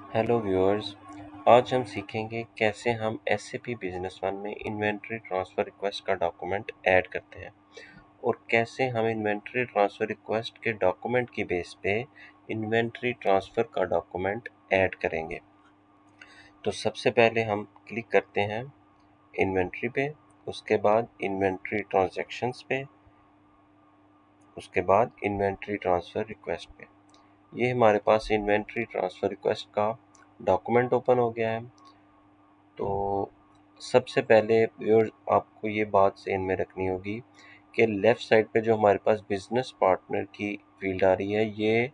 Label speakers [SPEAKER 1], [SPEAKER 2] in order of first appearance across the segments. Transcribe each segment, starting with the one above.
[SPEAKER 1] Hello viewers. आज हम सीखेंगे कैसे हम एसएपी बिजनेस वन में इन्वेंटरी ट्रांसफ़र रिक्वेस्ट का डॉक्यूमेंट ऐड करते हैं और कैसे हम इन्वेंटरी ट्रांसफ़र रिक्वेस्ट के डॉक्यूमेंट की बेस पे इन्वेंटरी ट्रांसफ़र का डॉक्यूमेंट ऐड करेंगे। तो सबसे पहले हम क्लिक करते हैं इन्वेंटरी पे, उसके बाद इन्वेंटरी ट्रांजैक्शंस पे, उसके बाद इन्वेंटरी ट्रांसफ़र रिक्वेस्ट पे। ये हमारे पास इन्वेंटरी ट्रांसफ़र रिक्वेस्ट का डॉक्यूमेंट ओपन हो गया है। तो सबसे पहले व्यूअर्स आपको ये बात ज़हन में रखनी होगी कि लेफ़्ट साइड पे जो हमारे पास बिज़नेस पार्टनर की फ़ील्ड आ रही है, ये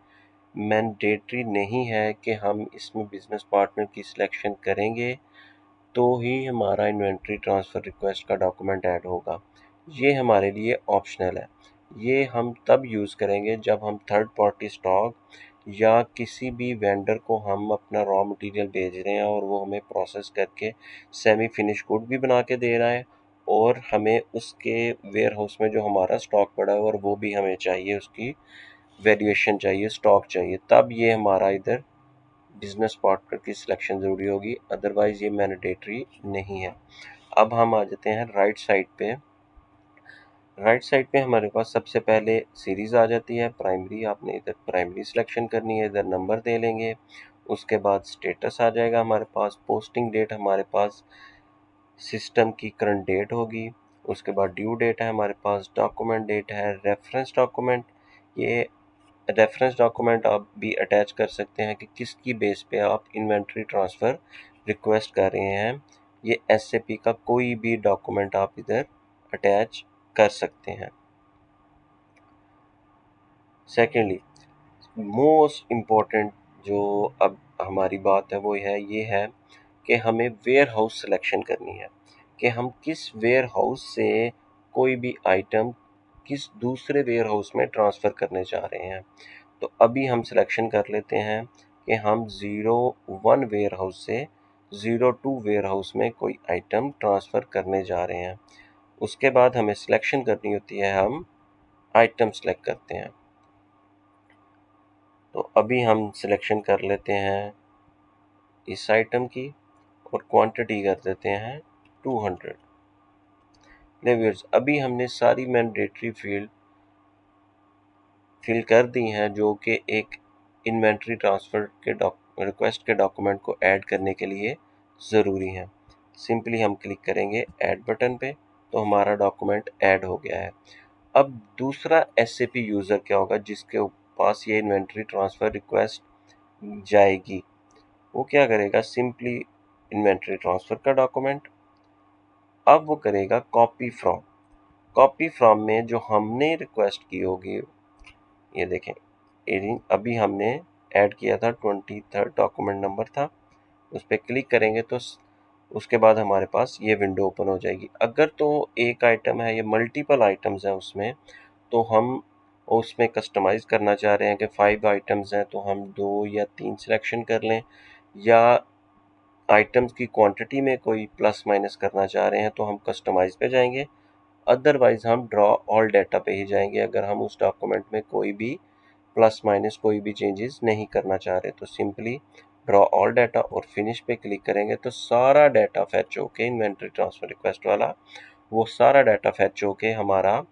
[SPEAKER 1] मैंडेटरी नहीं है कि हम इसमें बिज़नेस पार्टनर की सिलेक्शन करेंगे तो ही हमारा इन्वेंटरी ट्रांसफ़र रिक्वेस्ट का डॉक्यूमेंट ऐड होगा। ये हमारे लिए ऑप्शनल है। ये हम तब यूज़ करेंगे जब हम थर्ड पार्टी स्टॉक या किसी भी वेंडर को हम अपना रॉ मटेरियल भेज रहे हैं और वो हमें प्रोसेस करके सेमी फिनिश गुड भी बना के दे रहा है और हमें उसके वेयर हाउस में जो हमारा स्टॉक पड़ा है और वो भी हमें चाहिए, उसकी वैल्यूएशन चाहिए, स्टॉक चाहिए, तब ये हमारा इधर बिजनेस पार्टनर की सिलेक्शन ज़रूरी होगी, अदरवाइज़ ये मैंडेटरी नहीं है। अब हम आ जाते हैं राइट साइड पे। राइट साइड पे हमारे पास सबसे पहले सीरीज़ आ जाती है प्राइमरी। आपने इधर प्राइमरी सिलेक्शन करनी है, इधर नंबर दे लेंगे। उसके बाद स्टेटस आ जाएगा हमारे पास, पोस्टिंग डेट हमारे पास सिस्टम की करंट डेट होगी। उसके बाद ड्यू डेट है हमारे पास, डॉक्यूमेंट डेट है, रेफरेंस डॉक्यूमेंट। ये रेफरेंस डॉक्यूमेंट आप भी अटैच कर सकते हैं कि किसकी बेस पे आप इन्वेंटरी ट्रांसफ़र रिक्वेस्ट कर रहे हैं। ये एसएपी का कोई भी डॉक्यूमेंट आप इधर अटैच कर सकते हैं। सेकेंडली, मोस्ट इम्पोर्टेंट जो अब हमारी बात है वो है ये है कि हमें वेयर हाउस सिलेक्शन करनी है कि हम किस वेयर हाउस से कोई भी आइटम किस दूसरे वेयर हाउस में ट्रांसफ़र करने जा रहे हैं। तो अभी हम सिलेक्शन कर लेते हैं कि हम 01 वेयर हाउस से 02 वेयर हाउस में कोई आइटम ट्रांसफ़र करने जा रहे हैं। उसके बाद हमें सिलेक्शन करनी होती है, हम आइटम सेलेक्ट करते हैं। तो अभी हम सिलेक्शन कर लेते हैं इस आइटम की और क्वांटिटी कर देते हैं 200। व्यूअर्स, अभी हमने सारी मैंडेटरी फील्ड फिल कर दी हैं जो कि एक इन्वेंटरी ट्रांसफ़र के रिक्वेस्ट के डॉक्यूमेंट को ऐड करने के लिए ज़रूरी हैं। सिंपली हम क्लिक करेंगे ऐड बटन पे, तो हमारा डॉक्यूमेंट ऐड हो गया है। अब दूसरा एसएपी यूज़र क्या होगा जिसके पास ये इन्वेंटरी ट्रांसफ़र रिक्वेस्ट जाएगी, वो क्या करेगा, सिंपली इन्वेंटरी ट्रांसफ़र का डॉक्यूमेंट, अब वो करेगा कॉपी फ्रॉम। कॉपी फ्रॉम में जो हमने रिक्वेस्ट की होगी, ये देखें, अभी हमने ऐड किया था 23rd डॉक्यूमेंट नंबर था, उस पर क्लिक करेंगे तो उसके बाद हमारे पास ये विंडो ओपन हो जाएगी। अगर तो एक आइटम है, ये मल्टीपल आइटम्स हैं उसमें, तो हम उसमें कस्टमाइज़ करना चाह रहे हैं कि 5 आइटम्स हैं तो हम 2 या 3 सिलेक्शन कर लें, या आइटम्स की क्वांटिटी में कोई प्लस माइनस करना चाह रहे हैं तो हम कस्टमाइज़ पे जाएंगे, अदरवाइज़ हम ड्रॉ ऑल डाटा पे ही जाएंगे अगर हम उस डॉक्यूमेंट में कोई भी प्लस माइनस कोई भी चेंजेस नहीं करना चाह रहे। तो सिंपली ड्रॉ ऑल डाटा और फिनिश पे क्लिक करेंगे तो सारा डाटा फैच होके इन्वेंटरी ट्रांसफ़र रिक्वेस्ट वाला, वो सारा डाटा फैच होके हमारा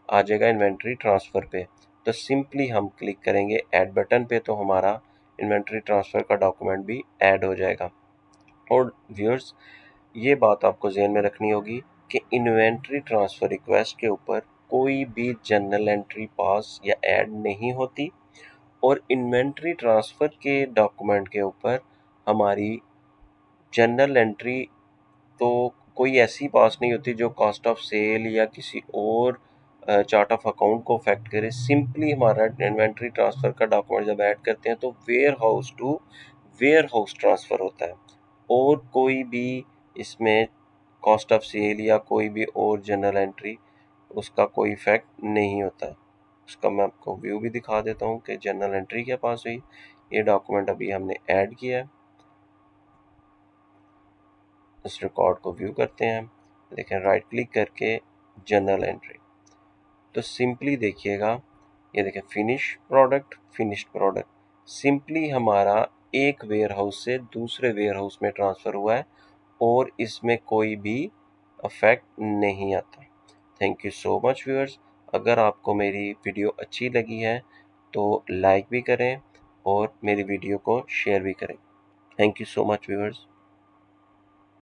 [SPEAKER 1] आ जाएगा इन्वेंटरी ट्रांसफ़र पे। तो सिंपली हम क्लिक करेंगे ऐड बटन पे, तो हमारा इन्वेंटरी ट्रांसफ़र का डॉक्यूमेंट भी ऐड हो जाएगा। और व्यूअर्स, ये बात आपको ज़हन में रखनी होगी कि इन्वेंटरी ट्रांसफ़र रिक्वेस्ट के ऊपर कोई भी जर्नल एंट्री पास या ऐड नहीं होती और इन्वेंटरी ट्रांसफ़र के डॉक्यूमेंट के ऊपर हमारी जर्नल एंट्री तो कोई ऐसी पास नहीं होती जो कॉस्ट ऑफ सेल या किसी और चार्ट ऑफ अकाउंट को अफेक्ट करे। सिंपली हमारा इन्वेंटरी ट्रांसफ़र का डॉक्यूमेंट जब ऐड करते हैं तो warehouse to warehouse transfer होता है और कोई भी इसमें कॉस्ट ऑफ सेल या कोई भी और जर्नल एंट्री उसका कोई इफेक्ट नहीं होता है। उसका मैं आपको व्यू भी दिखा देता हूँ कि जर्नल एंट्री क्या पास हुई। ये डॉक्यूमेंट अभी हमने ऐड किया है, इस रिकॉर्ड को व्यू करते हैं। देखें, राइट क्लिक करके जर्नल एंट्री, तो सिंपली देखिएगा, ये देखें finish product, finished product, simply हमारा एक वेयर हाउस से दूसरे वेयर हाउस में ट्रांसफ़र हुआ है और इसमें कोई भी इफेक्ट नहीं आता। Thank you so much viewers. अगर आपको मेरी वीडियो अच्छी लगी है तो लाइक भी करें और मेरी वीडियो को शेयर भी करें। Thank you so much viewers.